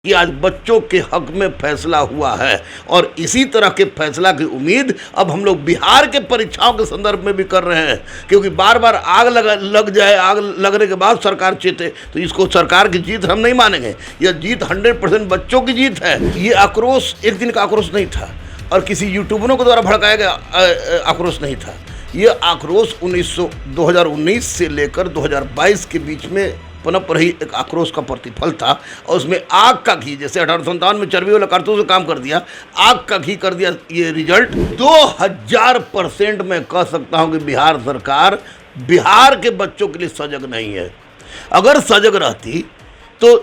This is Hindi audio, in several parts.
कि आज बच्चों के हक में फैसला हुआ है और इसी तरह के फैसला की उम्मीद अब हम लोग बिहार के परीक्षाओं के संदर्भ में भी कर रहे हैं, क्योंकि बार बार आग लग जाए, आग लगने के बाद सरकार चेते, तो इसको सरकार की जीत हम नहीं मानेंगे। यह जीत 100% बच्चों की जीत है। ये आक्रोश एक दिन का आक्रोश नहीं था और किसी यूट्यूबरों के द्वारा भड़काया गया आक्रोश नहीं था। ये आक्रोश 2019 से लेकर 2022 के बीच में पनप रही एक आक्रोश का प्रतिफल था और उसमें आग का घी, जैसे 1857 में चर्बी वाला कारतूस से काम कर दिया, आग का घी कर दिया। ये रिजल्ट 2000% मैं कह सकता हूं कि बिहार सरकार बिहार के बच्चों के लिए सजग नहीं है। अगर सजग रहती तो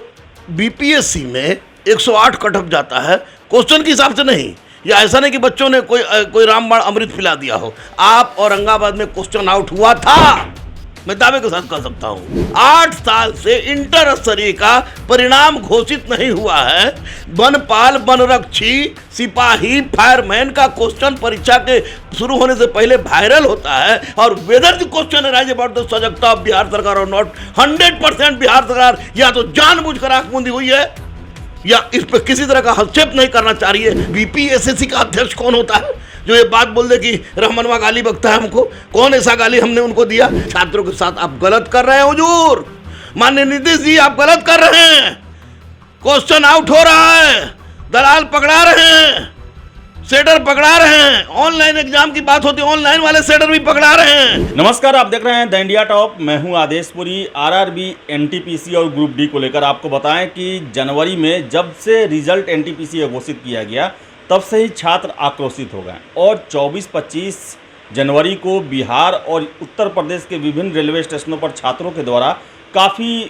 बीपीएससी में 108 कटअप जाता है, क्वेश्चन के हिसाब से नहीं, या ऐसा नहीं कि बच्चों ने कोई रामबाण अमृत पिला दिया हो। आप औरंगाबाद में क्वेश्चन आउट हुआ था, मैं दावे के साथ कह सकता हूं। 8 साल से इंटर स्तरीय का परिणाम घोषित नहीं हुआ है। वनपाल, वनरक्षी, सिपाही, फायरमैन का क्वेश्चन परीक्षा के शुरू होने से पहले वायरल होता है और whether the question arise about the सजगता ऑफ बिहार सरकार और नॉट। 100% बिहार सरकार या तो जानबूझकर आंख मूंदी हुई है या इस पर किसी तरह का हस्तक्षेप नहीं करना चाह रही है। बीपीएससी का अध्यक्ष कौन होता है जो ये बात बोल दे कि रहमनवा गाली बकता है हमको? कौन ऐसा गाली हमने उनको दिया? छात्रों के साथ आप गलत कर रहे हैं हुजूर, माननीय नीतीश जी, आप गलत कर रहे हैं। क्वेश्चन आउट हो रहा है, दलाल पकड़ा रहे हैं, सेटर पकड़ा रहे हैं। ऑनलाइन एग्जाम की बात होती है, ऑनलाइन वाले सेटर भी पकड़ा रहे हैं। नमस्कार, आप देख रहे हैं द इंडिया टॉप। मैं हूं आदेशपुरी। आरआरबी, एनटीपीसी और ग्रुप डी को लेकर आपको बताएं कि जनवरी में जब से रिजल्ट एनटीपीसी घोषित किया गया तब से ही छात्र आक्रोशित हो गए और 24-25 जनवरी को बिहार और उत्तर प्रदेश के विभिन्न रेलवे स्टेशनों पर छात्रों के द्वारा काफ़ी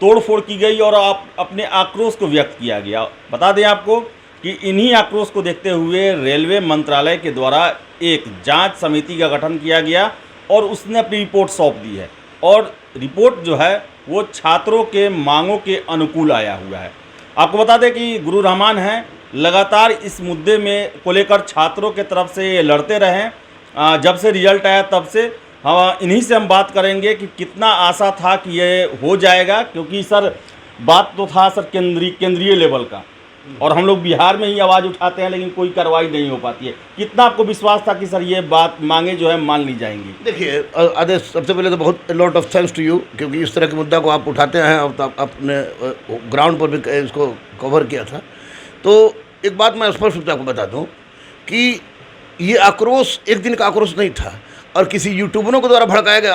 तोड़फोड़ की गई और अपने आक्रोश को व्यक्त किया गया। बता दें आपको कि इन्हीं आक्रोश को देखते हुए रेलवे मंत्रालय के द्वारा एक जांच समिति का गठन किया गया और उसने अपनी रिपोर्ट सौंप दी है और रिपोर्ट जो है वो छात्रों के मांगों के अनुकूल आया हुआ है। आपको बता दें कि गुरु रहमान हैं, लगातार इस मुद्दे में को लेकर छात्रों के तरफ से लड़ते रहे। जब से रिजल्ट आया तब से इन्हीं से हम बात करेंगे कि कितना आशा था कि ये हो जाएगा, क्योंकि सर बात तो था सर केंद्रीय लेवल का और हम लोग बिहार में ही आवाज़ उठाते हैं लेकिन कोई कार्रवाई नहीं हो पाती है। कितना आपको विश्वास था कि सर ये बात मांगे जो है मान ली जाएंगी? देखिए आदेश, सबसे पहले तो बहुत lot of thanks to you, क्योंकि इस तरह के मुद्दा को आप उठाते हैं और आपने ग्राउंड पर भी इसको कवर किया था। तो एक बात मैं स्पष्ट रूप से आपको बता दूं कि ये आक्रोश एक दिन का आक्रोश नहीं था और किसी यूट्यूबरों के द्वारा भड़काया गया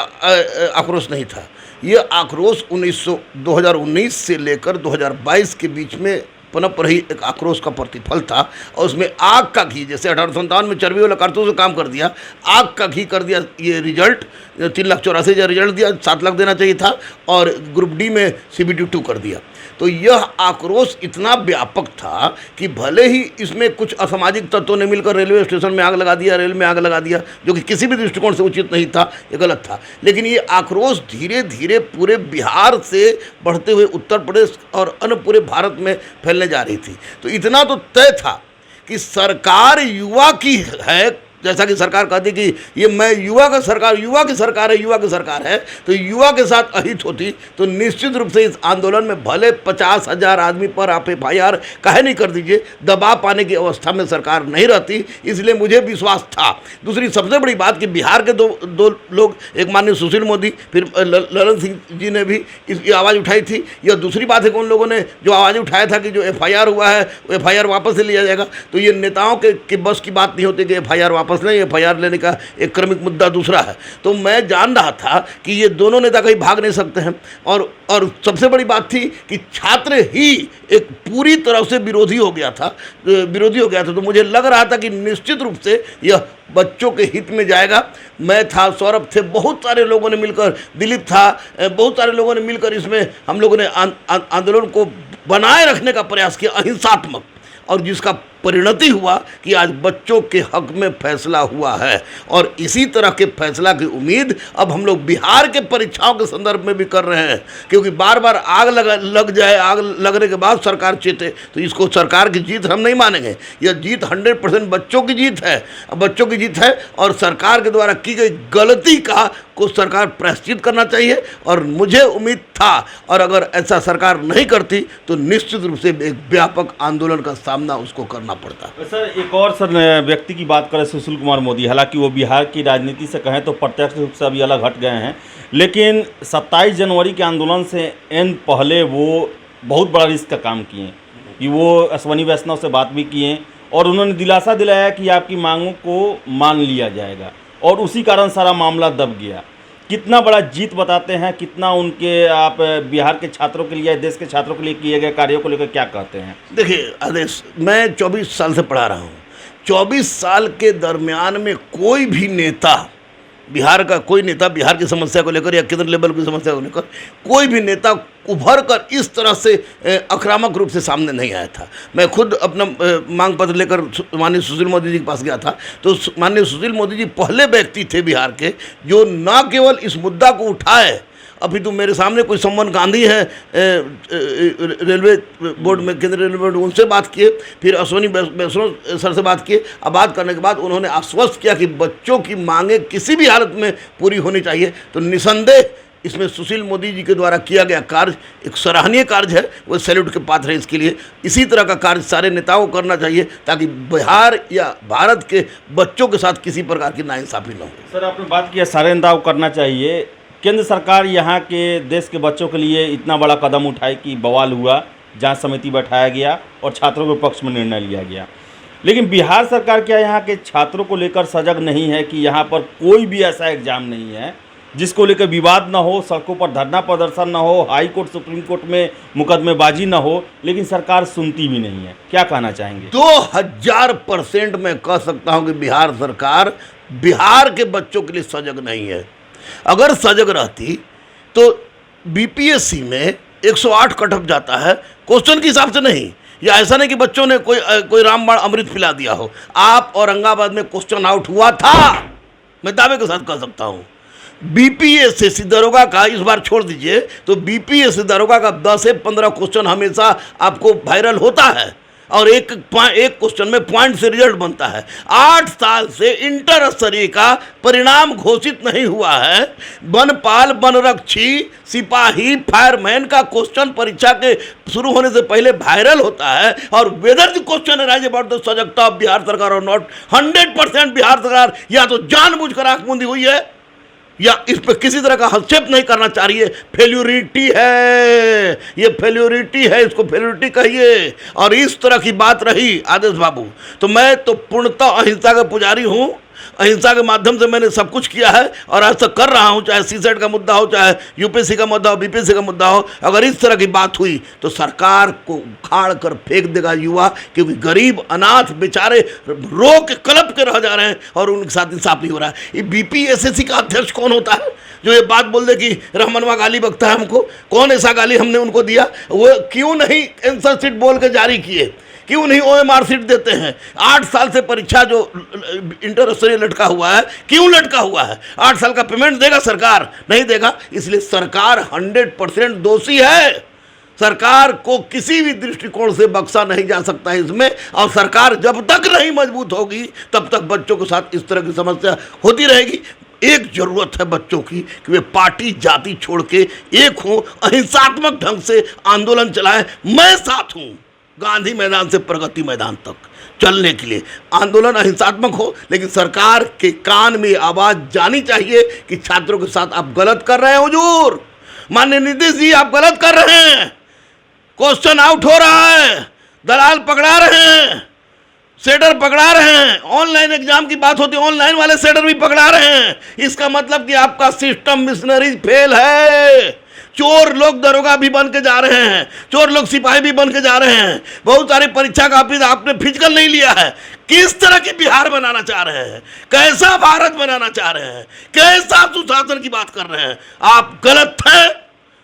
आक्रोश नहीं था। ये आक्रोश 2019 से लेकर 2022 के बीच में पनप रही एक आक्रोश का प्रतिफल था और उसमें आग का घी, जैसे 1857 में चर्बी वाला कारतूस से काम कर दिया, आग का घी कर दिया। ये रिजल्ट 3,84,000 रिजल्ट दिया, 7 लाख देना चाहिए था और ग्रुप डी में CBT 2 कर दिया। तो यह आक्रोश इतना व्यापक था कि भले ही इसमें कुछ असामाजिक तत्वों ने मिलकर रेलवे स्टेशन में आग लगा दिया, रेल में आग लगा दिया, जो कि किसी भी दृष्टिकोण से उचित नहीं था, ये गलत था, लेकिन ये आक्रोश धीरे धीरे पूरे बिहार से बढ़ते हुए उत्तर प्रदेश और अन्य पूरे भारत में फैलने जा रही थी। तो इतना तो तय था कि सरकार युवा की है, जैसा कि सरकार कहती कि ये मैं युवा की सरकार है, तो युवा के साथ अहित होती तो निश्चित रूप से इस आंदोलन में भले 50,000 आदमी पर आप FIR काहे नहीं कर दीजिए, दबाव पाने की अवस्था में सरकार नहीं रहती। इसलिए मुझे विश्वास था। दूसरी सबसे बड़ी बात कि बिहार के दो लोग, एक माननीय सुशील मोदी, फिर ललन सिंह जी ने भी इसकी आवाज़ उठाई थी। यह दूसरी बात है कि उन लोगों ने जो आवाज़ उठाया था कि जो FIR हुआ है वो FIR वापस से लिया जाएगा, तो ये नेताओं के बस की बात नहीं होती कि FIR वापस नहीं, FIR लेने का एक क्रमिक मुद्दा दूसरा है। तो मैं जान रहा था कि ये दोनों नेता कहीं भाग नहीं सकते हैं और सबसे बड़ी बात थी कि छात्र ही एक पूरी तरह से विरोधी हो गया था। तो मुझे लग रहा था कि निश्चित रूप से यह बच्चों के हित में जाएगा। मैं था, सौरभ थे, बहुत सारे लोगों ने मिलकर, दिलीप था, बहुत सारे लोगों ने मिलकर इसमें हम लोगों ने आंदोलन को बनाए रखने का प्रयास किया, अहिंसात्मक, और जिसका परिणति हुआ कि आज बच्चों के हक में फैसला हुआ है। और इसी तरह के फैसला की उम्मीद अब हम लोग बिहार के परीक्षाओं के संदर्भ में भी कर रहे हैं, क्योंकि बार बार आग लग जाए, आग लगने के बाद सरकार चेते, तो इसको सरकार की जीत हम नहीं मानेंगे। यह जीत 100% बच्चों की जीत है, बच्चों की जीत है। और सरकार के द्वारा की गई गलती का को सरकार प्रायश्चित करना चाहिए। और मुझे उम्मीद था, और अगर ऐसा सरकार नहीं करती तो निश्चित रूप से एक व्यापक आंदोलन का सामना उसको करना पड़ता। सर एक और व्यक्ति की बात करें, सुशील कुमार मोदी, हालांकि वो बिहार की राजनीति से कहें तो प्रत्यक्ष रूप से अभी अलग हट गए हैं, लेकिन 27 जनवरी के आंदोलन से पहले वो बहुत बड़ा रिस्क का काम किए कि वो अश्वनी वैष्णव से बात भी किए और उन्होंने दिलासा दिलाया कि आपकी मांगों को मान लिया जाएगा, और उसी कारण सारा मामला दब गया। कितना बड़ा जीत बताते हैं, कितना उनके आप बिहार के छात्रों के लिए, देश के छात्रों के लिए किए गए कार्यों को लेकर क्या कहते हैं? देखिए आदेश, मैं 24 साल से पढ़ा रहा हूँ। 24 साल के दरमियान में कोई भी नेता, बिहार का कोई नेता बिहार की समस्या को लेकर या केंद्र लेवल की समस्या को लेकर कोई भी नेता उभर कर इस तरह से आक्रामक रूप से सामने नहीं आया था। मैं खुद अपना मांग पत्र लेकर माननीय सुशील मोदी जी के पास गया था, तो माननीय सुशील मोदी जी पहले व्यक्ति थे बिहार के जो न केवल इस मुद्दा को उठाए, अभी तो मेरे सामने कोई सम्मान गांधी है रेलवे बोर्ड में, केंद्रीय रेलवे बोर्ड, उनसे बात किए, फिर अश्वनी वैष्णव सर से बात किए। अब बात करने के बाद उन्होंने आश्वस्त किया कि बच्चों की मांगें किसी भी हालत में पूरी होनी चाहिए। तो निसंदेह इसमें सुशील मोदी जी के द्वारा किया गया कार्य एक सराहनीय कार्य है, वो सैल्यूट के पात्र है इसके लिए। इसी तरह का कार्य सारे नेताओं को करना चाहिए ताकि बिहार या भारत के बच्चों के साथ किसी प्रकार की नाइंसाफ़ी न हो। सर आपने बात किया सारे नेताओं को करना चाहिए, केंद्र सरकार यहाँ के देश के बच्चों के लिए इतना बड़ा कदम उठाई कि बवाल हुआ, जांच समिति बैठाया गया और छात्रों के पक्ष में निर्णय लिया गया, लेकिन बिहार सरकार क्या यहाँ के छात्रों को लेकर सजग नहीं है कि यहाँ पर कोई भी ऐसा एग्जाम नहीं है जिसको लेकर विवाद ना हो, सड़कों पर धरना प्रदर्शन ना हो, हाई कोर्ट सुप्रीम कोर्ट में मुकदमेबाजी ना हो, लेकिन सरकार सुनती भी नहीं है? क्या कहना चाहेंगे? 2000% मैं कह सकता हूँ कि बिहार सरकार बिहार के बच्चों के लिए सजग नहीं है। अगर सजग रहती तो बीपीएससी में 108 कटअप जाता है, क्वेश्चन के हिसाब से नहीं, या ऐसा नहीं कि बच्चों ने कोई रामबाण अमृत पिला दिया हो। आप औरंगाबाद में क्वेश्चन आउट हुआ था, मैं दावे के साथ कह सकता हूँ। बीपीएससी दरोगा का इस बार छोड़ दीजिए, तो बीपीएससी दरोगा का 10 से 15 क्वेश्चन हमेशा आपको वायरल होता है और एक क्वेश्चन में पॉइंट से रिजल्ट बनता है। 8 साल से इंटर स्तरीय का परिणाम घोषित नहीं हुआ है। वनपाल, वनरक्षी, सिपाही, फायरमैन का क्वेश्चन परीक्षा के शुरू होने से पहले वायरल होता है, और whether the question rise about the सजगता ऑफ बिहार सरकार और नॉट। 100% बिहार सरकार या तो जानबूझकर आंख मूंदी हुई है या इस पर किसी तरह का हस्तक्षेप नहीं करना चाह रही है। फेल्यूरिटी है, ये फेल्यूरिटी है, इसको फेल्यूरिटी कहिए। और इस तरह की बात रही आदेश बाबू, तो मैं तो पूर्णतः अहिंसा का पुजारी हूँ। अहिंसा के माध्यम से मैंने सब कुछ किया है और आज तक कर रहा हूँ, चाहे सीसेट का मुद्दा हो, चाहे यूपीएससी का मुद्दा हो, बीपीएससी का मुद्दा हो। अगर इस तरह की बात हुई तो सरकार को उखाड़ कर फेंक देगा युवा, क्योंकि गरीब अनाथ बेचारे रो के कलप के रह जा रहे हैं और उनके साथ इंसाफ नहीं हो रहा है। ये बीपीएससी का अध्यक्ष कौन होता है जो ये बात बोल दे कि रहमनवा गाली बकता है हमको? कौन ऐसा गाली हमने उनको दिया? वो क्यों नहीं आंसर शीट बोल के जारी किए? क्यों नहीं ओएमआर सीट देते हैं? 8 साल से परीक्षा जो इंटर स्तरीय लटका हुआ है, क्यों लटका हुआ है? 8 साल का पेमेंट देगा सरकार? नहीं देगा। इसलिए सरकार 100% दोषी है। सरकार को किसी भी दृष्टिकोण से बख्शा नहीं जा सकता है इसमें, और सरकार जब तक नहीं मजबूत होगी तब तक बच्चों के साथ इस तरह की समस्या होती रहेगी। एक जरूरत है बच्चों की कि वे पार्टी जाति छोड़ के एक हों, अहिंसात्मक ढंग से आंदोलन चलाएं। मैं साथ हूं गांधी मैदान से प्रगति मैदान तक चलने के लिए। आंदोलन अहिंसात्मक हो, लेकिन सरकार के कान में आवाज़ जानी चाहिए कि छात्रों के साथ आप गलत कर रहे हैं हुजूर। माननीय नीतीश जी, आप गलत कर रहे हैं। क्वेश्चन आउट हो रहा है, दलाल पकड़ा रहे हैं, सेटर पकड़ा रहे हैं। ऑनलाइन एग्जाम की बात होती है, ऑनलाइन वाले सेटर भी पकड़ा रहे हैं। इसका मतलब कि आपका सिस्टम मिशनरी फेल है। चोर लोग दरोगा भी बन के जा रहे हैं, चोर लोग सिपाही भी बन के जा रहे हैं। बहुत सारी परीक्षा कॉपी आपने फिजिकल नहीं लिया है। किस तरह की बिहार बनाना चाह रहे हैं? कैसा भारत बनाना चाह रहे हैं? कैसा सुशासन की बात कर रहे हैं? आप गलत हैं,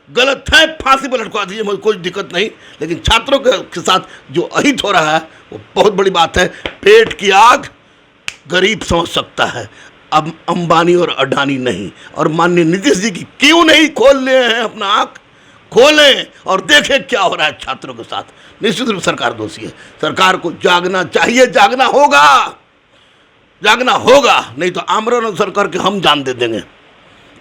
गलत है, फांसी पर लटका दीजिए, मुझे कोई दिक्कत नहीं, लेकिन छात्रों के साथ जो अहित हो रहा है वो बहुत बड़ी बात है। पेट की आग गरीब समझ सकता है, अब अंबानी और अडानी नहीं। और माननीय नीतीश जी की क्यों नहीं खोल रहे हैं अपना आँख? खोलें और देखें क्या हो रहा है छात्रों के साथ। निश्चित रूप से सरकार दोषी है, सरकार को जागना चाहिए, जागना होगा, जागना होगा, नहीं तो आमरण सरकार के हम जान दे देंगे।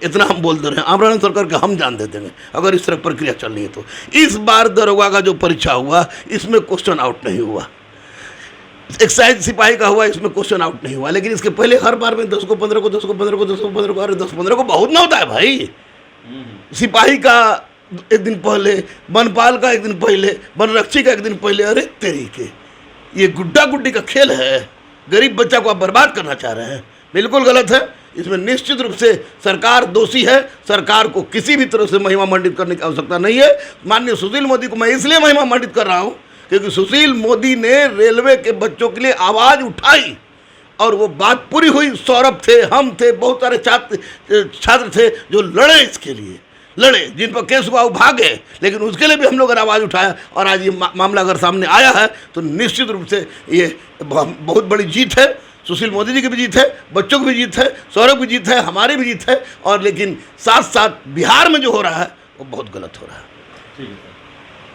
इतना हम बोल दे रहे हैं, आमरण सरकार के हम जान दे देंगे अगर इस तरह प्रक्रिया चल रही है तो। इस बार दरोगा का जो परीक्षा हुआ इसमें क्वेश्चन आउट नहीं हुआ, एक्साइज सिपाही का हुआ इसमें क्वेश्चन आउट नहीं हुआ, लेकिन इसके पहले हर बार में 10 को 15 को 10 को 15 को 10 को 15 को, अरे 10-15 को बहुत ना होता है भाई। सिपाही का एक दिन पहले, वनपाल का एक दिन पहले, वनरक्षी का एक दिन पहले, अरे तेरी के, ये गुड्डा गुड्डी का खेल है। गरीब बच्चा को आप बर्बाद करना चाह रहे हैं, बिल्कुल गलत है। इसमें निश्चित रूप से सरकार दोषी है, सरकार को किसी भी तरह से महिमा मंडित करने की आवश्यकता नहीं है। माननीय सुशील मोदी को मैं इसलिए महिमा मंडित कर रहा हूँ क्योंकि सुशील मोदी ने रेलवे के बच्चों के लिए आवाज़ उठाई और वो बात पूरी हुई। सौरभ थे, हम थे, बहुत सारे छात्र थे जो लड़े, इसके लिए लड़े, जिन पर केस हुआ वो भागे, लेकिन उसके लिए भी हम लोग अगर आवाज़ उठाया और आज ये मामला अगर सामने आया है तो निश्चित रूप से ये बहुत बड़ी जीत है। सुशील मोदी जी की भी जीत है, बच्चों की भी जीत है, सौरभ की जीत है, हमारी भी जीत है, और लेकिन साथ साथ बिहार में जो हो रहा है वो बहुत गलत हो रहा है। ठीक है,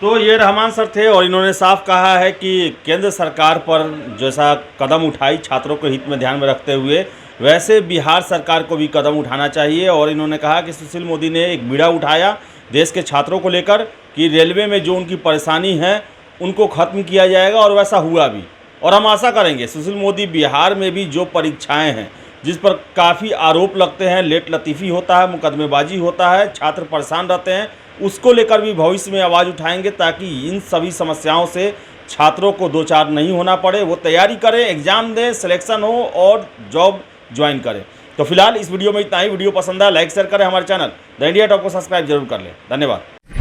तो ये रहमान सर थे और इन्होंने साफ कहा है कि केंद्र सरकार पर जैसा कदम उठाई छात्रों के हित में ध्यान में रखते हुए, वैसे बिहार सरकार को भी कदम उठाना चाहिए। और इन्होंने कहा कि सुशील मोदी ने एक बीड़ा उठाया देश के छात्रों को लेकर कि रेलवे में जो उनकी परेशानी है उनको ख़त्म किया जाएगा, और वैसा हुआ भी। और हम आशा करेंगे सुशील मोदी बिहार में भी जो परीक्षाएं हैं जिस पर काफ़ी आरोप लगते हैं, लेट लतीफ़ी होता है, मुकदमेबाजी होता है, छात्र परेशान रहते हैं, उसको लेकर भी भविष्य में आवाज़ उठाएंगे ताकि इन सभी समस्याओं से छात्रों को दो चार नहीं होना पड़े, वो तैयारी करें, एग्ज़ाम दें, सिलेक्शन हो और जॉब ज्वाइन करें। तो फिलहाल इस वीडियो में इतना ही। वीडियो पसंद आया लाइक शेयर करें, हमारे चैनल द इंडिया टॉप को सब्सक्राइब जरूर कर लें। धन्यवाद।